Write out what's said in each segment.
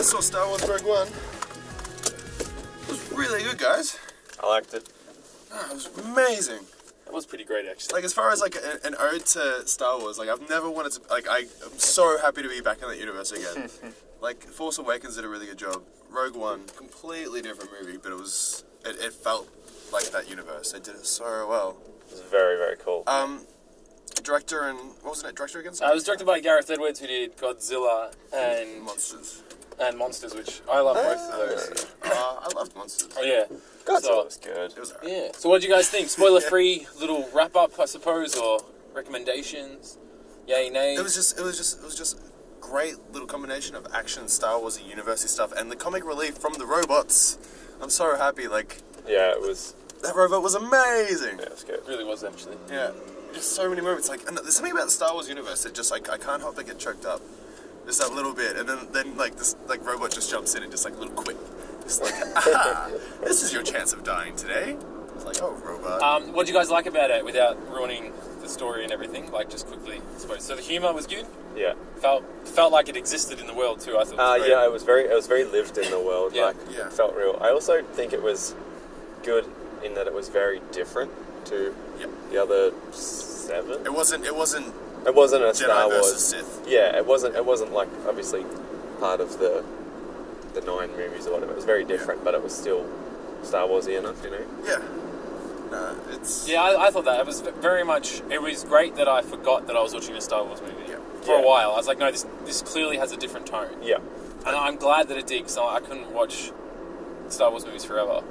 saw Star Wars Rogue One. It was really good, guys. I liked it. Oh, it was amazing. That was pretty great, actually. Like, as far as, like, an ode to Star Wars, like, I've never wanted to... Like, I'm so happy to be back in that universe again. Like, Force Awakens did a really good job. Rogue One, completely different movie, but it was... It felt like that universe. They did it so well. It was very, very cool. Director and... What was the director again? It was directed by Gareth Edwards, who did Godzilla and... Monsters, which I love both of those. I loved Monsters. Oh, yeah. Godzilla was good. It was alright. Yeah. So what do you guys think? Spoiler-free little wrap-up, I suppose, or recommendations? Yay, nay? It was just great little combination of action, Star Wars, university stuff, and the comic relief from the robots. I'm so happy. Like, Yeah, it was... that robot was amazing. Yeah, it was good. It really was, actually. Yeah, just so many moments. Like, and there's something about the Star Wars universe that just like I can't help but get choked up. Just that little bit, and then like this like robot just jumps in and just like a little quip, just like, aha, this is your chance of dying today. It's like, oh, robot. What do you guys like about it, without ruining the story and everything? Like, just quickly, I suppose. So the humour was good. Yeah. Felt like it existed in the world too. I thought. Yeah, it was very lived in the world. Yeah. Like, it felt real. I also think it was good in that it was very different to the other 7. It wasn't It wasn't a Jedi Star Wars. versus Sith. Yeah, it wasn't like obviously part of the 9 movies or whatever. It was very different, but it was still Star Warsy enough, you know. Yeah. No, it's... Yeah, I thought that. It was very much... It was great that I forgot that I was watching a Star Wars movie. Yeah. For a while. I was like, no, this clearly has a different tone. Yeah. And I'm glad that it did, because I couldn't watch Star Wars movies forever.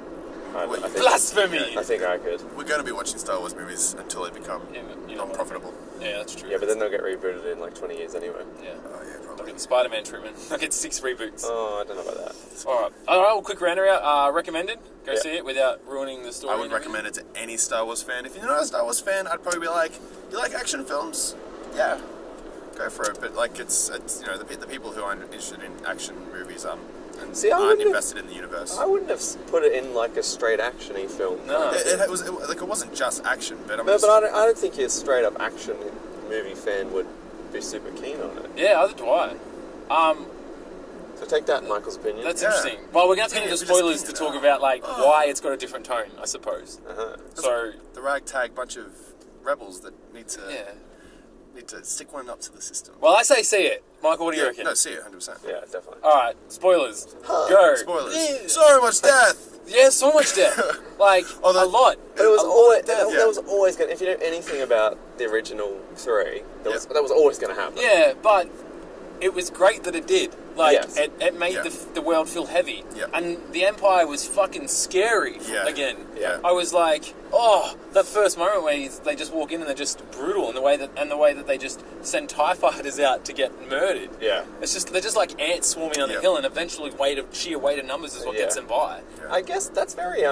I think, Blasphemy! I think I could. We're going to be watching Star Wars movies until they become non-profitable. Yeah, that's true. Yeah, but then they'll get rebooted in like 20 years anyway. Yeah. Oh, yeah, I'll probably. get the Spider-Man treatment. I'll get 6 reboots. Oh, I don't know about that. Alright. Alright, quick roundabout. Recommended? Go see it without ruining the story. I would recommend it to any Star Wars fan. If you're not a Star Wars fan, I'd probably be like, you like action films? Yeah, go for it. But like, it's you know, the people who aren't interested in action movies and aren't invested in the universe. I wouldn't have put it in like a straight action-y film. No. It wasn't just action, but But I don't think a straight up action movie fan would be super keen on it. Yeah, either do I. So take that, Michael's opinion. That's interesting. Well, we're going to have to get into spoilers to talk about like why it's got a different tone, I suppose. So the ragtag bunch of rebels that need to stick one up to the system. Well, I say see it. Michael, what do you reckon? No, see it, 100%. Yeah, definitely. Alright, spoilers. Go. Spoilers. Yeah. So much death. Yeah, so much death. Like, a lot. But it was always death. that was always going. If you know anything about the original 3, that was always going to happen. Yeah, but it was great that it did. Like, Yes. it made the world feel heavy. Yeah. And the Empire was fucking scary again. Yeah. I was like, oh, that first moment where they just walk in and they're just brutal, and the way that they just send TIE fighters out to get murdered. Yeah. It's just they're just like ants swarming on the hill, and eventually sheer weight of numbers is what gets them by. Yeah. I guess that's very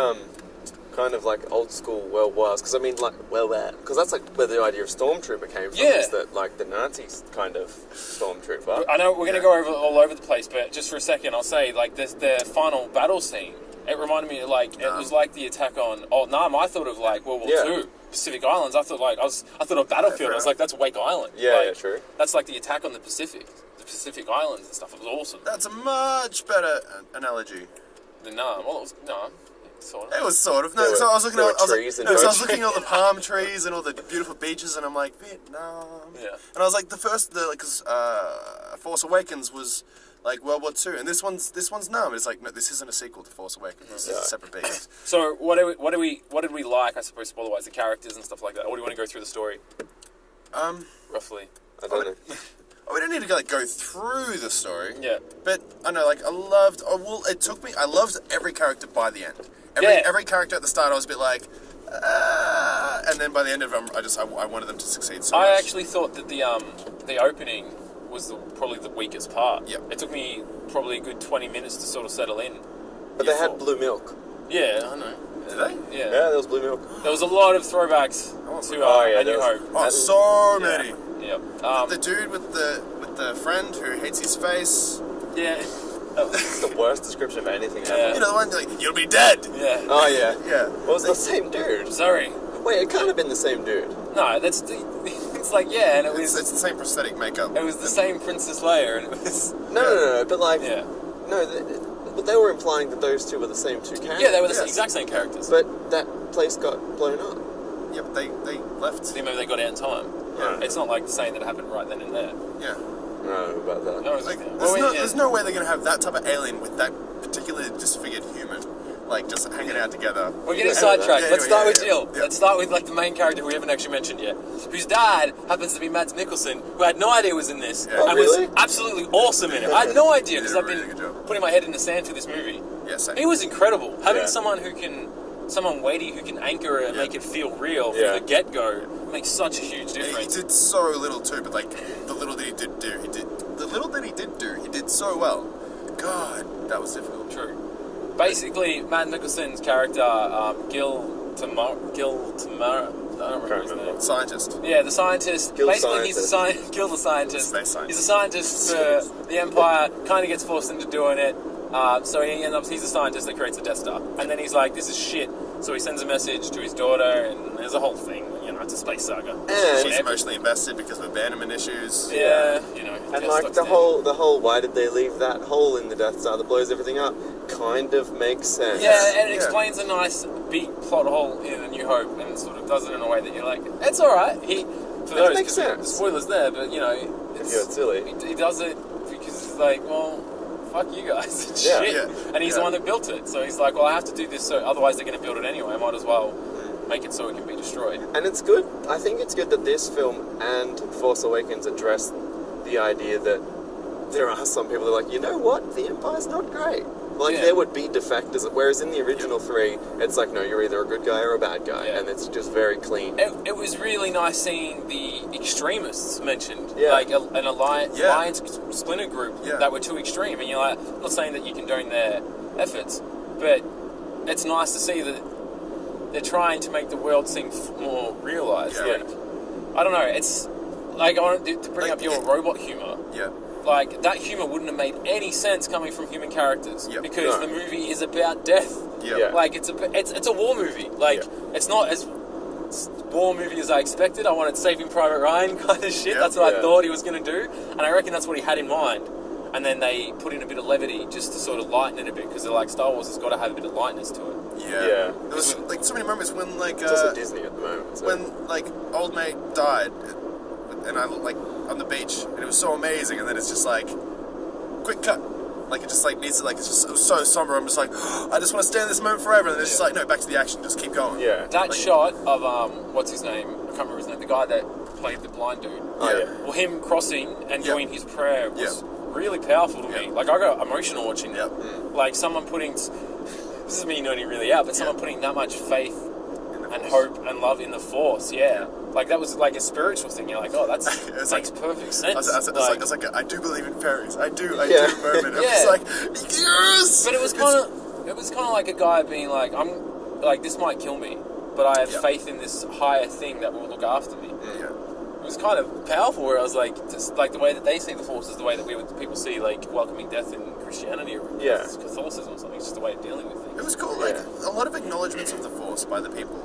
kind of like old school World Wars, because I mean because that's like where the idea of stormtrooper came from. Yeah. Is that like the Nazis kind of stormtrooper? I know we're going to go all over the place, but just for a second, I'll say like the final battle scene. It reminded me of like it was like the attack on Old Nam. I thought of like World War II, Pacific Islands. I thought of Battlefield. I was like, that's Wake Island. Yeah, like, yeah, true. That's like the attack on the Pacific Islands and stuff. It was awesome. That's a much better analogy. The Nam. Well, it was Nam. Sort of. It was sort of. No, so I was looking at I was looking at all the palm trees and all the beautiful beaches, and I'm like, Vietnam. Yeah. And I was like, because Force Awakens was like World War II, and this one's Nam. It's like, no, this isn't a sequel to Force Awakens. This is a separate beast. So what did we like? I suppose spoiler-wise, the characters and stuff like that. Or do you want to go through the story? Roughly. I don't know. We don't need to go through the story. Yeah. But I know, like, I loved every character by the end. Every character at the start, I was a bit like, and then by the end of them, I wanted them to succeed so much. I actually thought that the opening was probably the weakest part. Yep. It took me probably a good 20 minutes to sort of settle in. But they had blue milk. Yeah, I know. Did they? Yeah. Yeah, there was blue milk. There was a lot of throwbacks to A New Hope. Oh, so many. Yep. The dude with the friend who hates his face. Yeah. It's the worst description of anything ever. Yeah. You know, the one like, you'll be dead. Yeah. Oh, yeah. Yeah. Well, it's the same dude. Sorry. Wait, it can't have been the same dude. No, it's like, yeah, and It's the same prosthetic makeup. It was the same Princess Leia, and it was... No, but like... Yeah. but they were implying that those two were the same two characters. Yeah, they were the exact same characters. But that place got blown up. Yeah, but they left. So maybe they got out in time. Yeah. It's not like saying that it happened right then and there. Yeah. No, about that. No, Like, there's no way they're going to have that type of alien with that particularly disfigured human, like, just hanging out together. We're getting sidetracked. Yeah, Let's start with yeah. Jill. Yeah. Let's start with like the main character who we haven't actually mentioned yet, whose dad happens to be Mads Mikkelsen, who I had no idea was in this, Yeah. and Really? was absolutely awesome in it. I had no idea because Did a I've really been good job. putting my head in the sand for this movie. Yeah, same. He was incredible. Having Yeah. someone weighty who can anchor it and make it feel real from Yeah. the get-go makes such a huge He difference. did so little too, but like the little that he did do, he did so well. God, that was difficult. True. Basically, Mads Mikkelsen's character, Gil Tamara, I don't remember his name. Scientist. Yeah, the scientist. Gil Basically, he's Gil the scientist. Space scientist. He's a scientist for the Empire. Kind of gets forced into doing it. So he's a scientist that creates the Death Star. And then he's like, "This is shit." So he sends a message to his daughter, and there's a whole thing. You know, it's a space saga. And- She's emotionally invested because of abandonment issues. Yeah, you know. And Death like Star's the dead. whole why did they leave that hole in the Death Star that blows everything up kind of makes sense. Yeah, and it Yeah. explains a nice big plot hole in A New Hope, and it sort of does it in a way that you're like, it's all right. For those, makes 'cause sense. spoilers there, but you know, If you're silly. He does it because he's like, well, fuck you guys, it's Yeah. shit. Yeah. And he's the one that built it, so he's like, well, I have to do this, so otherwise they're going to build it anyway. I might as well make it so it can be destroyed. And it's good. I think it's good that this film and Force Awakens address the idea that there are some people that are like, you know what, the Empire's not great. Like, Yeah. there would be defectors, whereas in the original three, it's like, no, you're either a good guy or a bad guy, Yeah. and it's just very clean. It was really nice seeing the extremists mentioned, Yeah. like an alliance Yeah. splinter group Yeah. that were too extreme, and you're like, I'm not saying that you condone their efforts, but it's nice to see that they're trying to make the world seem more realised. Yeah. And I don't know, it's like I wanted to bring Like, up your yeah. robot humour. Yeah. Like, that humour wouldn't have made any sense coming from human characters. Yep. Because No. the movie is about death. Yeah. Yeah. Like, it's a war movie. Like, Yeah. it's not as war movie as I expected. I wanted Saving Private Ryan kind of shit. Yep. That's what I Yeah. thought he was going to do. And I reckon that's what he had in mind. And then they put in a bit of levity just to sort of lighten it a bit. Because they're like, Star Wars has got to have a bit of lightness to it. Yeah. Yeah. There was like so many moments when like It's also Disney at the moment. So. when like old mate died, and I like on the beach, and it was so amazing, and then it's just like quick cut. Like it just like needs to like it's just it was so somber. I'm just like I just want to stay in this moment forever, and it's just like no, back to the action. Just keep going. Yeah. That Like- shot of, what's his name? I can't remember his name. The guy that played the blind dude. Oh, yeah. Well, him crossing and Yeah. doing his prayer was Yeah. really powerful to me. Yeah. Like, I got emotional watching it. Yep. Like, someone putting... This is me nerding really out, but someone putting that much faith In the and Force. hope and love in the Force, yeah. Like, that was like a spiritual thing. You're like, oh, that It's makes like- perfect sense. I was like, I do believe in fairies. I do Yeah. moment. I'm Yeah. just like, yes! But it was kind of like a guy being like, I'm... Like, this might kill me, but I have Yeah. faith in this higher thing that will look after me. Yeah. It was kind of powerful where I was like, just like the way that they see the Force is the way that people see like welcoming death in Christianity or Yeah. Catholicism or something. It's just a way of dealing with It things. was cool. Like Yeah. a lot of acknowledgements of the Force by the people.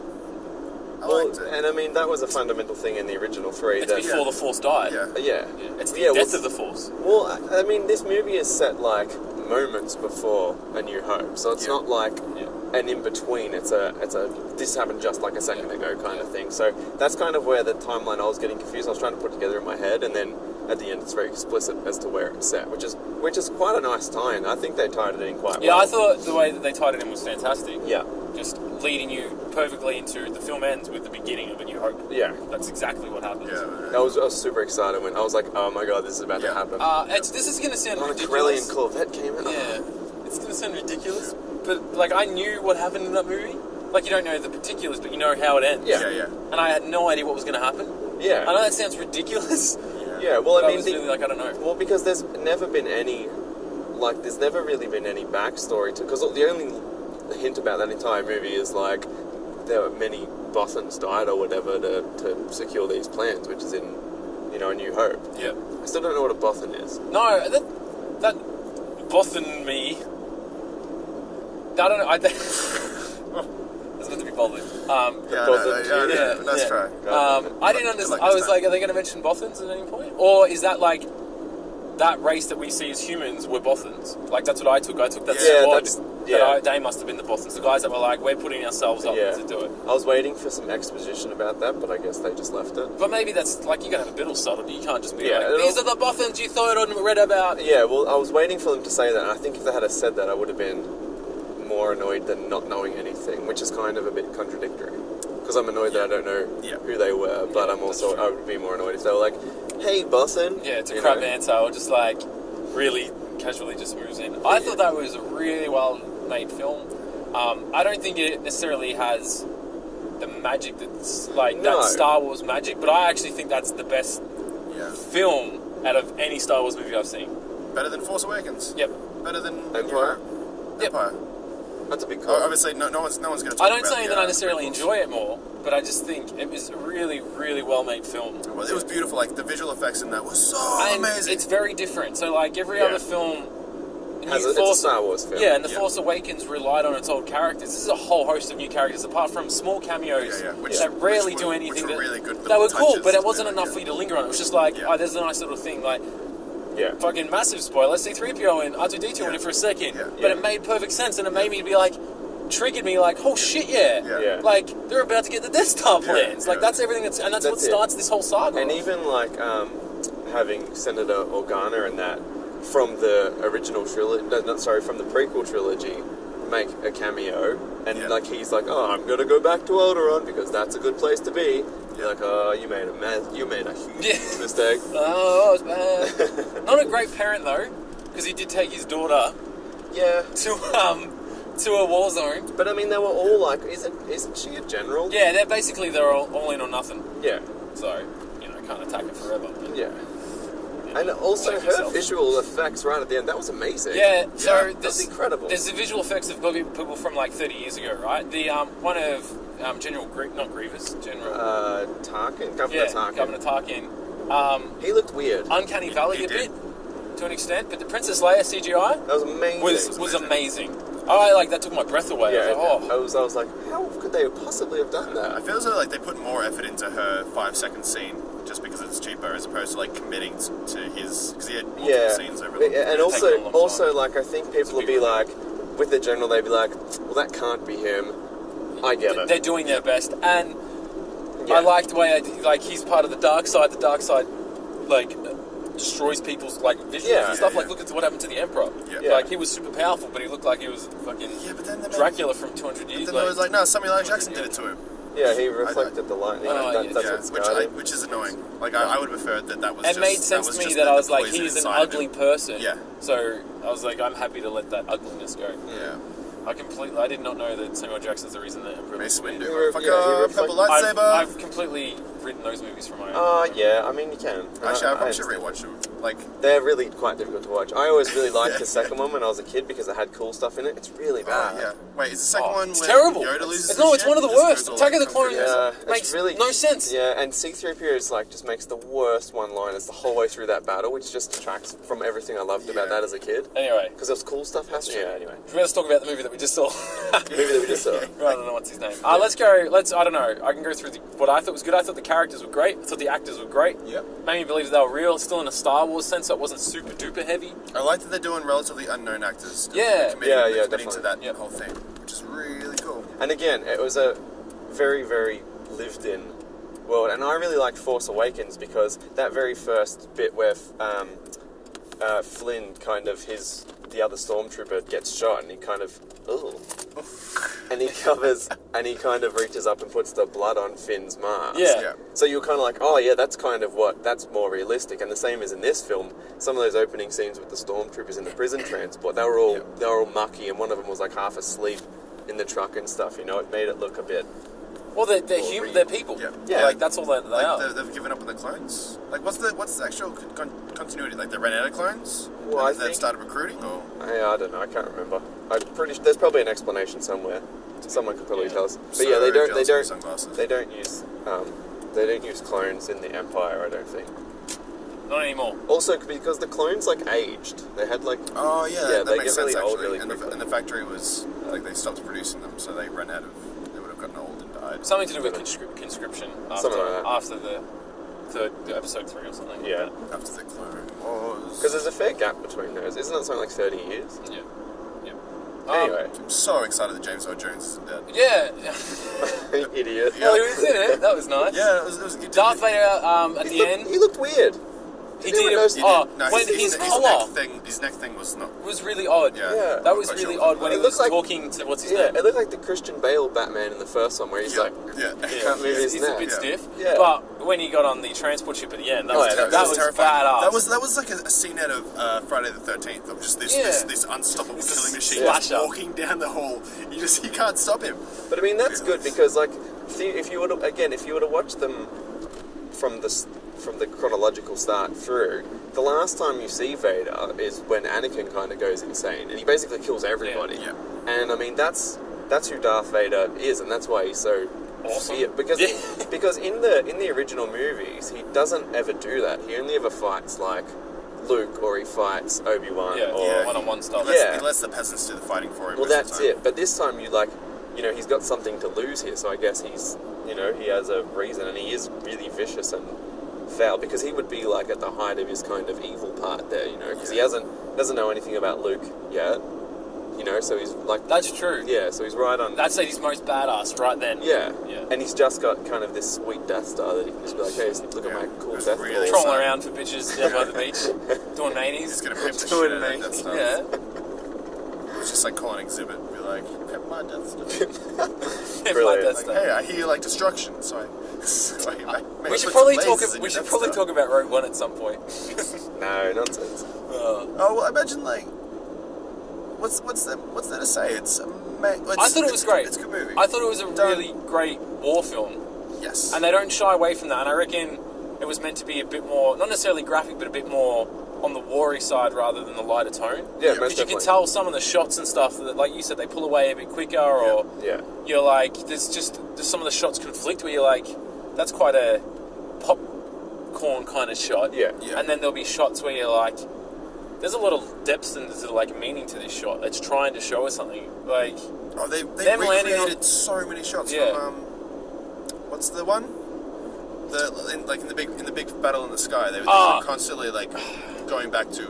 I Well, liked it. and I mean, that was a fundamental thing in the original three. It's that, before the Force died. Yeah. Yeah. It's the Yeah, death well, of the Force. Well, I mean, this movie is set like moments before A New Hope, so it's Yeah. not like Yeah. an in between. It's a this happened just like a second ago kind of thing. So that's kind of where the timeline I was getting confused. I was trying to put together in my head, and then at the end it's very explicit as to where it's set, which is quite a nice tie-in. I think they tied it in quite Yeah, well. I thought the way that they tied it in was fantastic. Yeah, Just leading you perfectly into the film ends with the beginning of A New Hope. yeah. That's exactly what happens. Yeah. I was super excited when I was like, oh my god, this is about to Yeah. happen. This is going to sound On a ridiculous. Corellian Corvette came in. Yeah, it's going to sound ridiculous, but like I knew what happened in that movie. Like, you don't know the particulars, but you know how it ends. Yeah. Yeah. And I had no idea what was going to happen. Yeah. I know that sounds ridiculous. Yeah, well, But I I mean, was really like, I don't know. well, because there's never been any, like, there's never really been any backstory to, because the only hint about that entire movie is, like, there were many Bothans died or whatever to secure these plans, which is in, you know, A New Hope. Yeah. I still don't know what a Bothan is. No, that Bothan me. I don't know. I think it's meant to be Bothan. Yeah, Bothans, no, let's try. I didn't understand. Like I this was time. like, are they going to mention Bothans at any point, or is that like that race that we see as humans were Bothans. Like, that's what I took. I took that Yeah, squad. yeah. They must have been the Bothans. The guys that were like, we're putting ourselves up Yeah. to do it. I was waiting for some exposition about that, but I guess they just left it. But maybe that's, like, you gotta have a bit of subtlety. You can't just be Yeah, like, these are the Bothans you thought and read about. Yeah, well, I was waiting for them to say that, and I think if they had said that, I would have been more annoyed than not knowing anything, which is kind of a bit contradictory. Because I'm annoyed that I don't know who they were, but I'm also, I would be more annoyed if they were like, hey, Boston. Yeah, it's a crap answer, or just like, really casually just moves in. I thought that was a really well-made film. I don't think it necessarily has the magic that's like that Star Wars magic, but I actually think that's the best film out of any Star Wars movie I've seen. Better than Force Awakens. Yep. Better than Empire. Yep. Empire. That's a big call. Obviously, no one's going to talk about I don't say that I necessarily prequels. enjoy it more, but I just think it was a really, really well-made film. Well, it was beautiful. Like the visual effects in that was so And amazing. it's very different. So, like every other film, It's a Star Wars film. Yeah, and The Force Awakens relied on its old characters. This is a whole host of new characters, apart from small cameos that rarely do anything. Which were really good. They were cool, touches. but it wasn't enough for you to linger on. It was just like, oh, there's a nice little thing. Like, fucking massive spoiler. C-3PO and R2-D2 in it for a second, but it made perfect sense, and it made me be like, triggered me like, oh shit, like they're about to get the Death Star plans. Like that's everything that's what starts this whole saga. And even like having Senator Organa and that from the original trilogy, from the prequel trilogy, make a cameo, and like he's like, oh, I'm gonna go back to Alderaan because that's a good place to be. You're like, oh, you made a huge mistake. Oh, it was bad. Not a great parent though, because he did take his daughter to a war zone. But I mean, they were all like, isn't she a general? Yeah, they're all in or nothing. Yeah. So, can't attack it forever. But, yeah. And also her visual effects right at the end, that was amazing. Yeah, so that's incredible. There's the visual effects of people from like 30 years ago, right? The one of General not Grievous, General Tarkin, Governor Tarkin. Governor Tarkin. He looked weird. Uncanny Valley a bit to an extent, but the Princess Leia CGI that was amazing. Was amazing. That took my breath away. Yeah, I was I was like, how could they possibly have done that? I feel as though like they put more effort into her 5-second scene just because it's cheaper, as opposed to like committing to his, because he had multiple scenes over. And also like I think people will be like, with the general, they'd be like, well, that can't be him. I get it. They're doing their best, and I liked the way he's part of the dark side. The dark side, destroys people's visuals and stuff. Look at what happened to the Emperor. Like he was super powerful, but he looked like he was fucking Dracula from 200 years. But then there was no, Samuel L. Jackson did it to him. Yeah, he reflected the lightning. That's which is annoying. I would have preferred that was. It made sense to me that I was like, he's an ugly person. Yeah. So I was like, I'm happy to let that ugliness go. Yeah. I did not know that Samuel Jackson's the reason that Emperor Mace was Windu, purple lightsaber. I've completely written those movies from my own. Yeah, I mean, you can. Actually, I probably should rewatch them. They're really quite difficult to watch. I always really liked the second one when I was a kid because it had cool stuff in it. It's really bad. Yeah. Wait, is the second one it's where terrible. Yoda loses it's one of the worst. Attack of the Clones makes really, no sense. Yeah, and C-3PO is just makes the worst one-liners the whole way through that battle, which just detracts from everything I loved about that as a kid. Anyway. Because there was cool stuff happening. Yeah, anyway. Let's talk about the movie that we just saw. I don't know what's his name. Let's go. I don't know. I can go through what I thought was good. I thought the characters were great. I thought the actors were great. Yep. Made me believe that they were real. Still in a Star Wars sense, so it wasn't super duper heavy. I like that they're doing relatively unknown actors. Committing to that whole thing, which is really cool. And again, it was a very, very lived-in world, and I really liked Force Awakens because that very first bit where Flynn the other stormtrooper gets shot, and he kind of and he kind of reaches up and puts the blood on Finn's mask. Yeah. So you're kind of like, that's more realistic. And the same as in this film, some of those opening scenes with the stormtroopers in the prison transport, they were all mucky, and one of them was half asleep in the truck and stuff. It made it look a bit. Well, they're human. They're people. Yeah. That's all they are. They've given up on the clones. What's the actual continuity? They ran out of clones. Well, and they've started recruiting, or I don't know. I can't remember. I'm pretty. There's probably an explanation somewhere. Someone could probably tell us. But they don't use clones in the Empire. I don't think. Not anymore. Also, because the clones aged. They had that they makes get sense really old actually. really And quickly. the factory was they stopped producing them, so they ran out of. They would have gotten old and died. Something to do with conscription. Something like that. After the episode 3 or something. Yeah. After the Clone Wars. Because there's a fair gap between those. Isn't it something like 30 years? Yeah. Anyway. I'm so excited that James Earl Jones isn't dead. Yeah. Idiot. Oh, he was in it. That was nice. Yeah, it was Darth Vader at the end. He looked weird. He did. When his collar his neck thing was not. was really odd. Yeah. That was really odd when It he looks was like- talking to what's his Yeah, name. it looked like the Christian Bale Batman in the first one, where he's like, can't move his He's a neck. bit stiff. Yeah. But when he got on the transport ship at the end, that was terrifying. badass. That was like a scene out of Friday the 13th of just this unstoppable killing machine Yeah. just walking down the hall. You can't stop him. But I mean, that's good because, like, if you were to watch them from the chronological start through, the last time you see Vader is when Anakin kind of goes insane and he basically kills everybody. Yeah. And I mean, that's who Darth Vader is, and that's why he's so Awesome. Because in the original movies, he doesn't ever do that. He only ever fights like Luke, or he fights Obi-Wan, or one-on-one stuff. He lets the peasants do the fighting for him. well, that's it. But this time, he's got something to lose here, so I guess he's, he has a reason, and he is really vicious and foul, because he would be like at the height of his kind of evil part there, because he doesn't know anything about Luke yet, so he's like... That's true. Yeah, so he's right on... That's at his most badass right then. Yeah. Yeah. And he's just got kind of this sweet Death Star that he can just be like, hey, look at my cool Death Star. really Trolling around for bitches down by the beach, doing 80s. He's gonna pimp the shit out of that stuff. Yeah. It's just like calling Exhibit and be like, pimp my Death Star. Brilliant. Like, hey, I hear you like destruction, so We should probably talk about Rogue One at some point. No, nonsense. Oh, well, imagine like, what's there to say? I thought it was great. It's a good movie. I thought it was a really great war film. Yes. And they don't shy away from that. And I reckon it was meant to be a bit more, not necessarily graphic, but a bit more on the war-y side rather than the lighter tone. Yeah, because you can tell some of the shots and stuff that, like you said, they pull away a bit quicker, or you're like, there's some of the shots conflict where you're like, that's quite a popcorn kind of shot. Yeah. And then there'll be shots where you're like, there's a lot of depth and there's like meaning to this shot. It's trying to show us something. Like, they recreated so many shots from what's the one? In the big battle in the sky. They were constantly like going back to,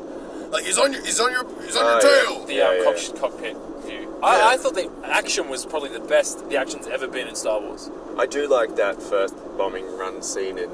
like, he's on your tail. The cockpit view. I thought the action was probably the best the action's ever been in Star Wars. I do like that first bombing run scene in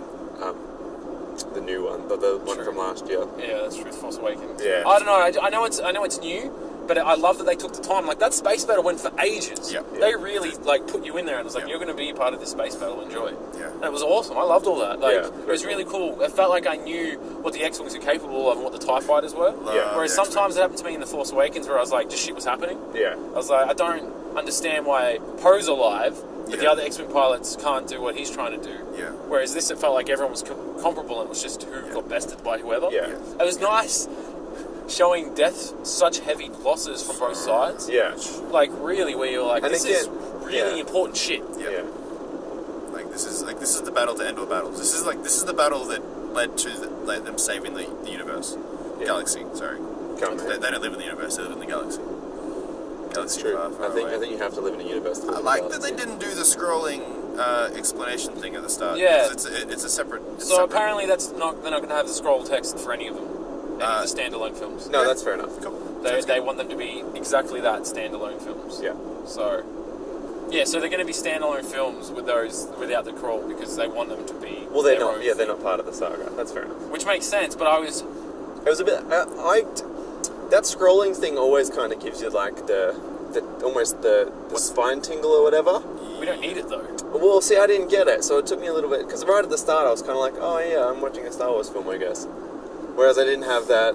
the new one, the one from last year. Yeah, that's true. Force Awakens. Yeah. I don't know. I know it's new, but I love that they took the time. Like, that space battle went for ages. Yeah. They really like put you in there and it was like, you're going to be part of this space battle. Enjoy. Yeah. And it was awesome. I loved all that. Like, Yeah, it was really cool. It felt like I knew what the X-Wings were capable of and what the TIE fighters were. Yeah. Whereas sometimes it happened to me in the Force Awakens where I was like, just shit was happening. Yeah. I was like, I don't understand why Poe's alive, but the other X-Wing pilots can't do what he's trying to do. Yeah. Whereas this, it felt like everyone was comparable and it was just who got bested by whoever. Yeah. It was nice showing such heavy losses from both sides. Yeah. Like, really, where you're like, And this again, is really important shit. Yeah. Like, this is the battle to end all battles. This is the battle that led to them saving the universe. Galaxy, sorry. They don't live in the universe, they live in the galaxy. Galaxy True. far, far I think away. you have to live in a universe. To I live like in a that they galaxy. didn't do the scrolling explanation thing at the start. Yeah. Because it's a separate... So apparently they're not going to have the scroll text for any of them. Any of the standalone films. No, that's fair enough. Cool. They want them to be exactly that, standalone films. Yeah. So they're going to be standalone films with those without the crawl because they want them to be. Well, they're their not. own Yeah, they're thing. not part of the saga. That's fair enough. Which makes sense, but I was. It was a bit. That scrolling thing always kind of gives you like the almost the spine tingle or whatever. We don't need it though. Well, see, I didn't get it, so it took me a little bit because right at the start I was kind of like, oh yeah, I'm watching a Star Wars film, I guess. Whereas I didn't have that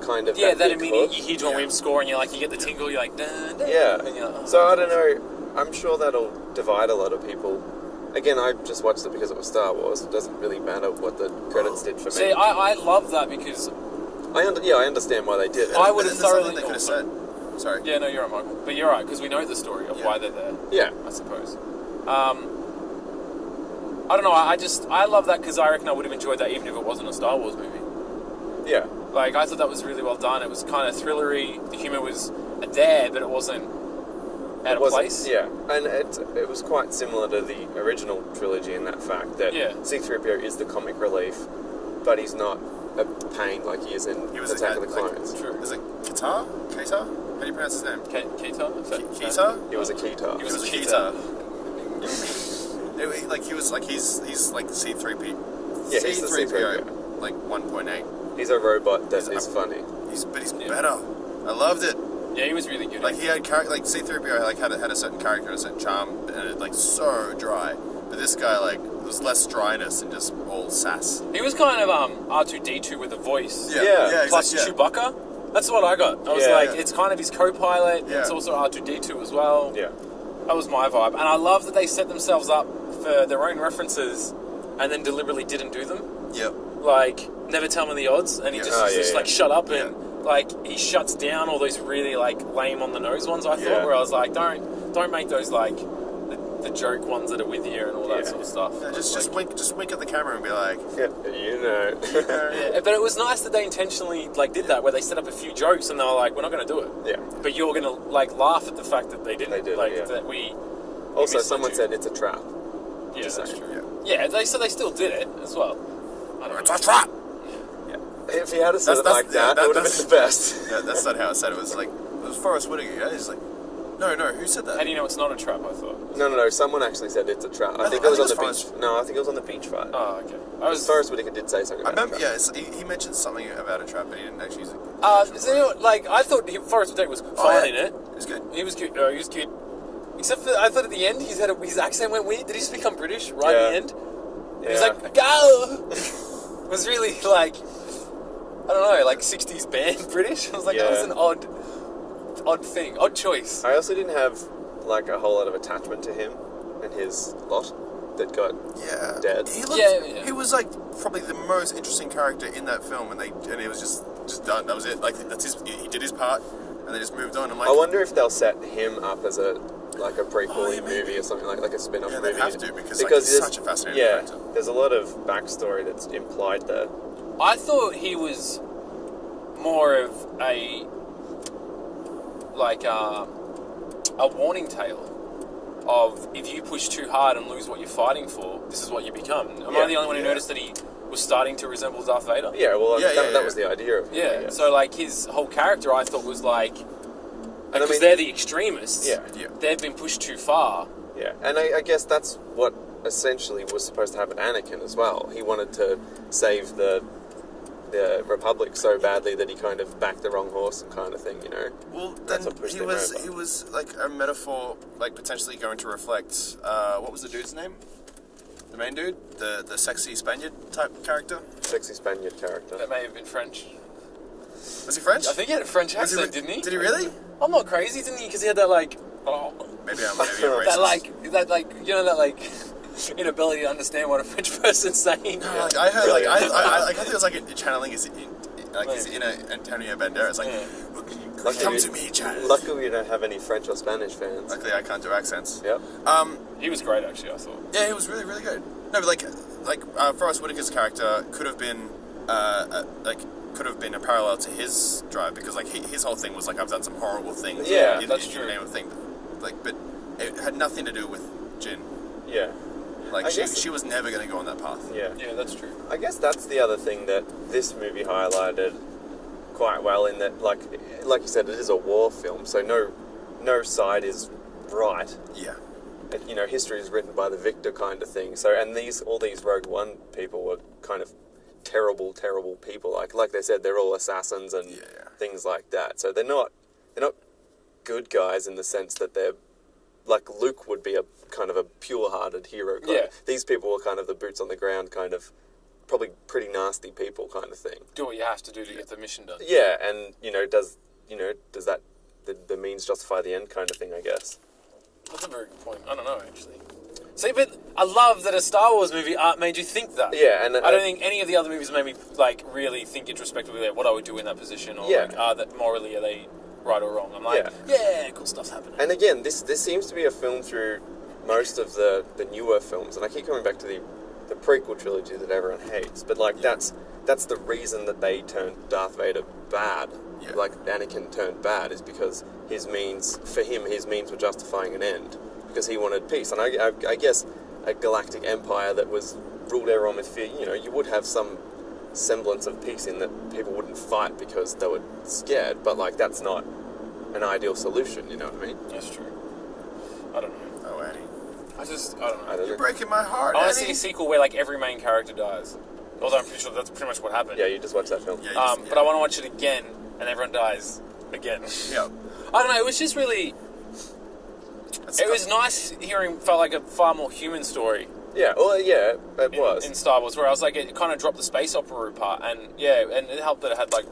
kind of that big immediate hook. you hear John Williams score and you're like, you get the tingle, you're like, dun, dun, Yeah. and you're like, oh. So I don't know. I'm sure that'll divide a lot of people. Again, I just watched it because it was Star Wars. It doesn't really matter what the credits did for me. See, I love that because I understand why they did it. I would have There's nothing thoroughly. they could have said. Sorry. Yeah, no, you're right, Michael. But you're right because we know the story of why they're there. Yeah. I suppose. I don't know. I love that because I reckon I would have enjoyed that even if it wasn't a Star Wars movie. Yeah. Like, I thought that was really well done. It was kind of thrillery. The humour was there, but it wasn't out of place. Yeah, and it was quite similar to the original trilogy in that fact that C-3PO is the comic relief, but he's not a pain like he is in Attack of the Clones. True. Is it Qatar? Qatar? How do you pronounce his name? Keita? Keita? He was a Keita. He was a Keita. He's like C-3PO. Yeah, he's the C-3PO. Like 1.8. He's a robot that is funny. He's better. I loved it. Yeah, he was really good. Like he had like C-3PO had a certain character and a certain charm, and it like so dry. But this guy like was less dryness and just all sass. He was kind of R2D2 with a voice. Yeah. Plus Chewbacca. That's what I got. I was it's kind of his co-pilot. Yeah. It's also R2D2 as well. Yeah. That was my vibe, and I love that they set themselves up for their own references, and then deliberately didn't do them. Yep. Like, never tell me the odds, and he just like shut up and like he shuts down all those really like lame on the nose ones. I thought where I was like, don't make those like the joke ones that are with you and all that sort of stuff. Yeah, just wink at the camera and be like, you know. But it was nice that they intentionally like did that, where they set up a few jokes and they were like, we're not going to do it. Yeah. But you're going to like laugh at the fact that they didn't. They did, like that we. Also, someone said it's a trap. Yeah, that's true. Yeah, they still did it as well. It's a trap. If he had said it like that, it would have been the best. Yeah, that's not how I said it. It was like, it was Forrest Whitaker. Yeah? He's like, no, who said that? How do you know it's not a trap? I thought. No. Someone actually said it's a trap. I think it was on the beach. No, I think it was on the beach fight. Oh, okay. Forrest Whitaker did say something. I remember. Yeah, he mentioned something about a trap, but he didn't actually use it. I thought Forrest Whitaker was fine in it. He was good. He was good. He was good. Except for I thought at the end his accent went weird. Did he just become British at the end? Yeah. He was like, go! It was really like, I don't know, like 60s band British. I was like, that was an odd thing, odd choice. I also didn't have like a whole lot of attachment to him and his lot that got dead. He was like probably the most interesting character in that film, and he was just done. That was it. Like he did his part, and they just moved on. I'm like, I wonder if they'll set him up as a prequel movie or something like a spin-off movie. They have to because he's such a fascinating character. There's a lot of backstory that's implied there. I thought he was more of a warning tale of if you push too hard and lose what you're fighting for, this is what you become. Am I the only one who noticed that he was starting to resemble Darth Vader? Yeah, well, that was the idea of him. Yeah, so like his whole character I thought was like, because they're the extremists. Yeah. They've been pushed too far. Yeah, and I guess that's what essentially was supposed to happen to Anakin as well. He wanted to save the Republic so badly that he kind of backed the wrong horse and kind of thing, you know. Well, then he was like a metaphor, like potentially going to reflect. What was the dude's name? The main dude, the sexy Spaniard type character. Sexy Spaniard character. That may have been French. Was he French? I think he had a French accent, didn't he? Did he really? I'm not crazy, didn't he? Because he had that like, maybe I'm racist. that inability to understand what a French person's saying. No, I heard I think it was like channeling his inner Antonio Banderas. Like, come to me, child. Luckily, we don't have any French or Spanish fans. Luckily, I can't do accents. Yep. He was great, actually. I thought. Yeah, he was really, really good. No, but Forrest Whitaker's character could have been a parallel to his drive because his whole thing was like I've done some horrible things. Yeah, that's true. Name of thing, but it had nothing to do with Jin. Yeah. She was never going to go on that path. Yeah, that's true. I guess that's the other thing that this movie highlighted quite well in that, like you said, it is a war film, so no side is right. Yeah. You know, history is written by the victor kind of thing. So, and all these Rogue One people were kind of terrible people. Like they said, they're all assassins and things like that. So they're not good guys in the sense that they're like Luke would be a kind of a pure-hearted hero. These people were kind of the boots on the ground, kind of probably pretty nasty people, kind of thing. Do what you have to do to get the mission done. Yeah, and does that the means justify the end kind of thing? I guess. That's a very good point. I don't know actually. See, but I love that a Star Wars movie made you think that. Yeah, and I don't think any of the other movies made me like really think introspectively what I would do in that position, or that morally are they right or wrong. I'm like, cool stuff's happening. And again, this seems to be a film through most of the newer films, and I keep coming back to the the prequel trilogy that everyone hates. But like that's the reason that they turned Darth Vader bad. Yeah. Like Anakin turned bad is because his means were justifying an end because he wanted peace. And I guess a galactic empire that was ruled everyone with fear, you know, you would have some semblance of peace in that people wouldn't fight because they were scared. But like that's not an ideal solution. You know what I mean? That's true. I don't know. Oh, Annie. I don't know. I don't You're know. breaking my heart, I want Annie. to see a sequel where like every main character dies. Although I'm pretty sure that's pretty much what happened. Yeah, you just watched that film. Yeah, But I want to watch it again, and everyone dies again. Yeah. I don't know. It was just really. It was nice hearing. Felt like a far more human story. Yeah, well, yeah, it was. In Star Wars, where I was like, it kind of dropped the space opera part, and yeah, and it helped that it had like.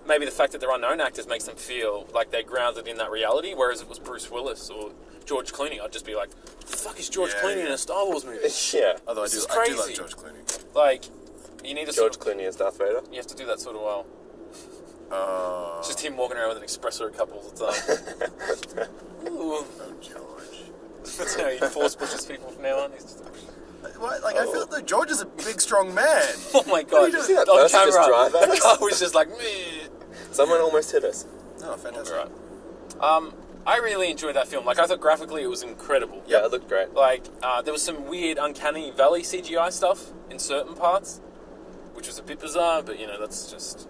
Maybe the fact that they're unknown actors makes them feel like they're grounded in that reality, whereas if it was Bruce Willis or George Clooney, I'd just be like, the fuck is George Clooney in a Star Wars movie? Yeah. Although I This do is like crazy. George Clooney. Like, you need a George sort of, Clooney as Darth Vader. you have to do that sort of well. It's just him walking around with an espresso cup all the time. Ooh. Oh, George. That's how he force pushes people from now on. He's just, What? Like, I feel like George is a big, strong man. oh my god. you doing? See that On person just camera, drive at the us? car was just like, meh. Someone almost hit us. Oh, fantastic. Right. I really enjoyed that film. Like, I thought graphically it was incredible. Yeah, it looked great. Like, there was some weird Uncanny Valley CGI stuff in certain parts, which was a bit bizarre, but, you know, that's just...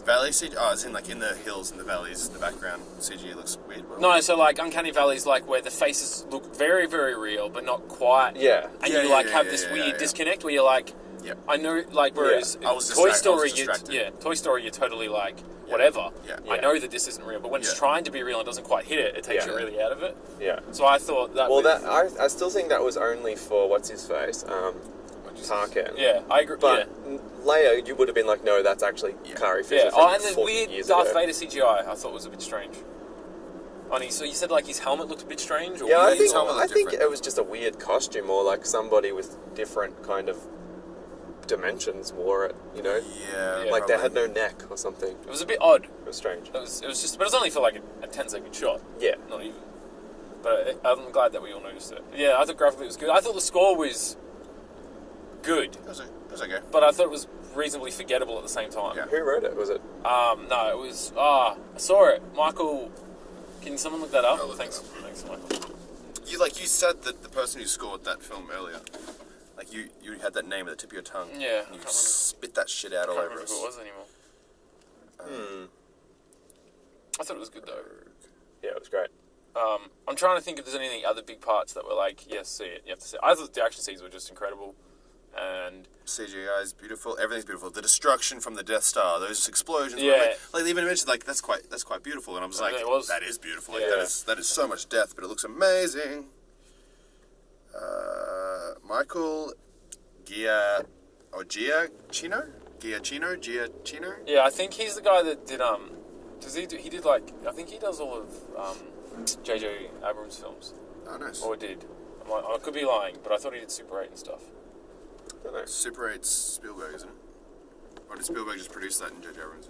Valley CG? Oh, it's in like in the hills and the valleys in the background. CG looks weird. No, so, like, Uncanny Valley is, like, where the faces look very, very real, but not quite. Yeah. And Yeah, you, yeah, like, yeah, have yeah, this yeah, weird yeah. disconnect where you're like... Yeah. I know, like, whereas I was Toy distract- I Story, was distracted. Toy Story, you're totally like, whatever. Yeah. I know that this isn't real, but when it's Yeah. trying to be real and doesn't quite hit it, it takes Yeah. you really out of it. Yeah. So I thought that Well, was... I still think that was only for what's his face, Tarkin. Yeah, I agree. But yeah. Leia, you would have been like, no, that's actually Carrie Fisher. Yeah. from Oh, and the 40 weird years Darth ago. Vader CGI I thought was a bit strange. So you said like his helmet looked a bit strange? Or Yeah, I weird? think helmet looked different. it was just a weird costume, or like somebody with different kind of dimensions wore it. You know, Yeah. like they had probably. no neck or something. It was a bit odd. It was strange. It was just, but it was only for like a 10-second shot. Yeah. Not even. But I'm glad that we all noticed it. Yeah, I thought graphically it was good. I thought the score was good, It was okay. but I thought it was reasonably forgettable at the same time. Yeah. Who wrote it? Was it? No, it was. I saw it. Michael. Can someone look that up? I'll look Thanks, it up. thanks, Michael. You said that the person who scored that film earlier, like you had that name at the tip of your tongue. Yeah, I And can't you remember. spit that shit out all I can't over remember us. who it was anymore. I thought it was good though. Yeah, it was great. I'm trying to think if there's any other big parts that were like, yes, see it, you have to see it. I thought the action scenes were just incredible. And CGI is beautiful. Everything's beautiful. The destruction from the Death Star, those explosions. Yeah. Like they even mentioned, like that's quite beautiful. And I was like, it was. that is beautiful. Like, Yeah. that is so much death, but it looks amazing. Michael Giacchino. yeah, I think he's the guy that did he did like, I think he does all of J.J. Abrams films, Oh, nice. or did. I could be lying, but I thought he did Super 8 and stuff. I don't know. Super 8's Spielberg, isn't it? Or did Spielberg just produce that and J.J. Abrams?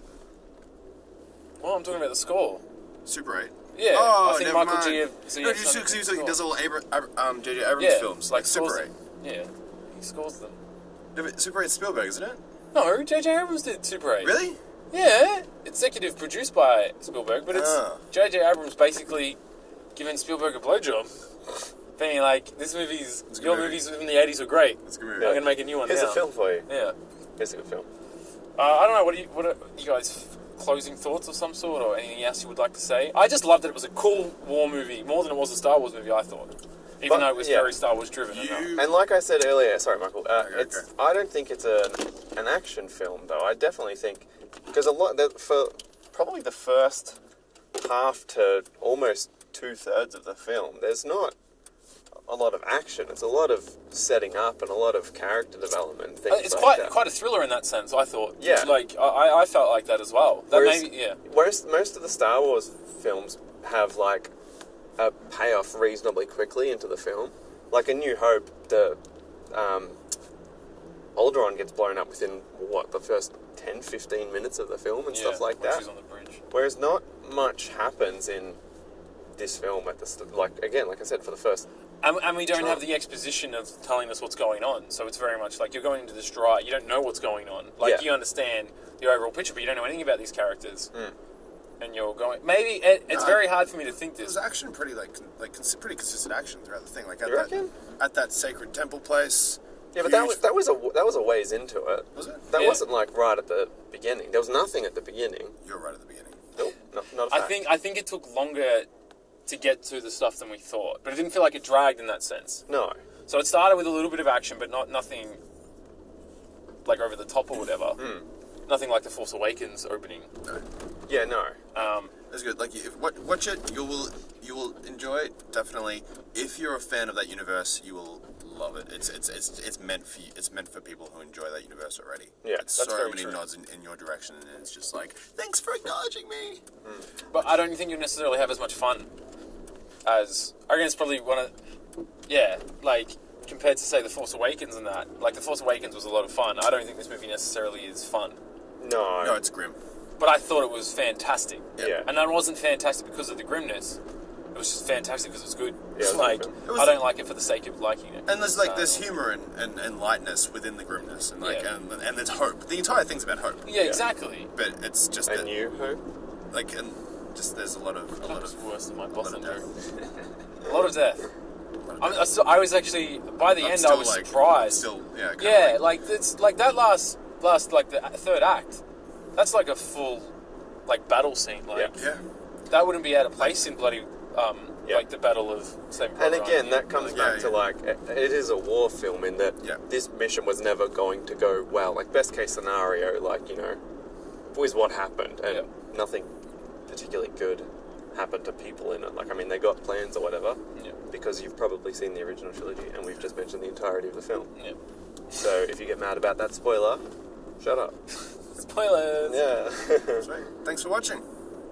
Well, I'm talking about the score. Super 8. Yeah, Oh, I think never Michael mind. G. No, he does all J.J. Abrams Yeah, films, like like Super scores 8. them. Yeah, he scores them. No, but Super 8's Spielberg, isn't it? No, J.J. Abrams did Super 8. Really? Yeah, executive produced by Spielberg, but it's Ah. J.J. Abrams basically giving Spielberg a blowjob. Being like, your movie. movies in the 80s were great. It's a good movie. I'm going to make a new one Here's now. a film for you. Yeah. Here's a good film. I don't know, what are you guys, closing thoughts of some sort, or anything else you would like to say? I just loved that it was a cool war movie, more than it was a Star Wars movie, I thought. Even though it was very Star Wars driven. You- And like I said earlier, sorry, Michael. Okay. I don't think it's an action film though. I definitely think because for probably the first half to almost 2/3 of the film, there's not a lot of action. It's a lot of setting up and a lot of character development. Things It's like that. quite a thriller in that sense, I thought. Yeah. Like, I felt like that as well. That Whereas- maybe, yeah. Whereas most of the Star Wars films have like a payoff reasonably quickly into the film. Like A New Hope, the Alderaan gets blown up within the first 10-15 minutes of the film and stuff like when that. she's on the bridge. Whereas not much happens in this film at the like I said, for the first And we don't have the exposition of telling us what's going on. So it's very much like you're going into this dry. You don't know what's going on. Like, you understand the overall picture, but you don't know anything about these characters. And you're going... Maybe it's very hard for me to think this. It was action pretty, pretty consistent action throughout the thing. Like, You reckon? At that sacred temple place... Yeah, but that was a ways into it. Was it? That wasn't like right at the beginning. There was nothing at the beginning. You're right at the beginning. Nope, not a fact. I think it took longer to get to the stuff than we thought, but it didn't feel like it dragged in that sense. No. So it started with a little bit of action, but nothing like over the top or whatever. Nothing like the Force Awakens opening. No. Yeah, no. That's good. Like, watch it. You will enjoy it definitely. If you're a fan of that universe, you will love it. It's meant for you. It's meant for people who enjoy that universe already. Yeah, it's that's so very many true. nods in your direction, and it's just like, thanks for acknowledging me. But I don't think you necessarily have as much fun as... I reckon it's probably one of... Yeah, like, compared to, say, The Force Awakens and that. Like, The Force Awakens was a lot of fun. I don't think this movie necessarily is fun. No. It's grim. But I thought it was fantastic. Yeah. And that wasn't fantastic because of the grimness. It was just fantastic because it's good. Yeah, It's like, it was- I don't like it for the sake of liking it. And there's humor and lightness within the grimness, and and there's hope. The entire thing's about hope. Yeah, exactly. But it's just And that, you, who? like, and just there's a lot of That's worse than my a lot boss of under. death. A lot of death. I was actually, by the I'm end, still, I was like, surprised. Still, yeah. Yeah, like it's like that last like the third act. That's like a full like battle scene. Like Yeah. that wouldn't be out of place in bloody like the Battle of Saving And Private again, Ryan. that comes back to like it is a war film in that this mission was never going to go well. Like best case scenario, like was what happened, and nothing particularly good happened to people in it. Like I mean, they got plans or whatever. Yeah. Because you've probably seen the original trilogy, and we've just mentioned the entirety of the film. Yeah. So if you get mad about that spoiler, shut up. Spoilers. Yeah. Sweet. Thanks for watching.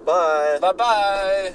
Bye. Bye bye.